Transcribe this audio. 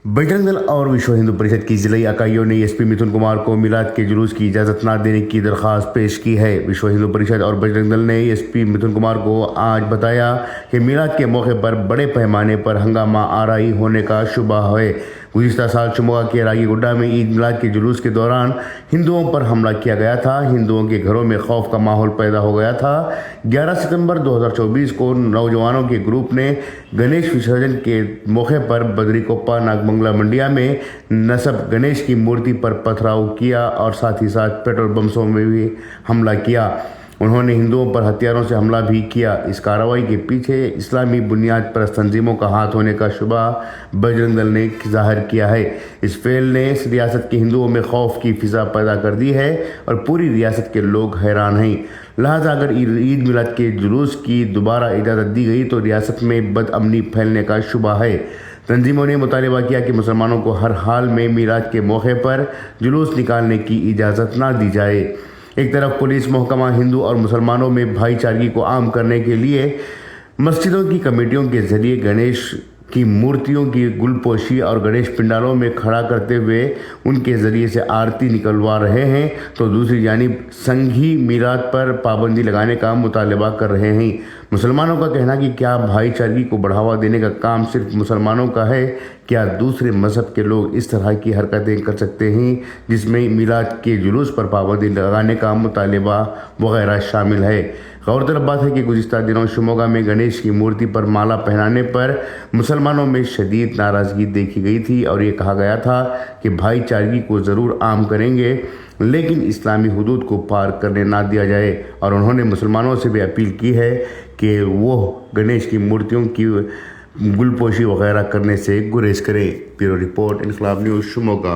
बजरंग दल और विश्व हिंदू परिषद की जिलाई इकाइयों ने एसपी मिथुन कुमार को मिलाद के जुलूस की इजाज़त न देने की दरख्वास्त पेश की है। विश्व हिंदू परिषद और बजरंग दल ने एसपी मिथुन कुमार को आज बताया कि मिलाद के मौके पर बड़े पैमाने पर हंगामा आराई होने का शुबा है। गुज़िश्ता साल शिमोगा के रागीगुड्डा में ईद मिलाद के जुलूस के दौरान हिंदुओं पर हमला किया गया था। हिंदुओं के घरों में खौफ का माहौल पैदा हो गया था। 11 सितंबर 2024 को नौजवानों के ग्रुप ने गणेश विसर्जन के मौके पर बदरीकोप्पा नागमंगला मंडिया में नसब गणेश की मूर्ति पर पथराव किया और साथ ही साथ पेट्रोल बम्सों में भी हमला किया। उन्होंने हिंदुओं पर हथियारों से हमला भी किया। इस कार्रवाई के पीछे इस्लामी बुनियाद पर तंजीमों का हाथ होने का शुबा बजरंग दल ने जाहिर किया है। इस फेल ने इस रियासत के हिंदुओं में खौफ की फिजा पैदा कर दी है और पूरी रियासत के लोग हैरान हैं। लिहाजा अगर ईद मिलाद के जुलूस की दोबारा इजाज़त दी गई तो रियासत में बदअमनी फैलने का शुबा है। तंजीमों ने मुतालबा किया कि मुसलमानों को हर हाल में मिलाद के मौके पर जुलूस निकालने की इजाज़त ना दी जाए। एक तरफ पुलिस महकमा हिंदू और मुसलमानों में भाईचारगी को आम करने के लिए मस्जिदों की कमेटियों के जरिए गणेश की मूर्तियों की गुलपोशी और गणेश पिंडालों में खड़ा करते हुए उनके ज़रिए से आरती निकलवा रहे हैं, तो दूसरी जानिब संघी मिलाद पर पाबंदी लगाने का मुतालबा कर रहे हैं। मुसलमानों का कहना कि क्या भाईचारगी को बढ़ावा देने का काम सिर्फ मुसलमानों का है? क्या दूसरे मज़हब के लोग इस तरह की हरकतें कर सकते हैं जिसमें मिलाद के जुलूस पर पाबंदी लगाने का मुतालबा वगैरह शामिल है? गौरतलब बात है कि गुज़िश्ता दिनों शिमोगा में गणेश की मूर्ति पर माला पहनाने पर मुसलमानों में शदीद नाराज़गी देखी गई थी और ये कहा गया था कि भाईचारगी को ज़रूर आम करेंगे लेकिन इस्लामी हुदूद को पार करने ना दिया जाए। और उन्होंने मुसलमानों से भी अपील की है कि वो गणेश की मूर्तियों की गुलपोशी वगैरह करने से गुरेज करें। ब्यूरो रिपोर्ट, इनकलाब न्यूज़, शिमोगा।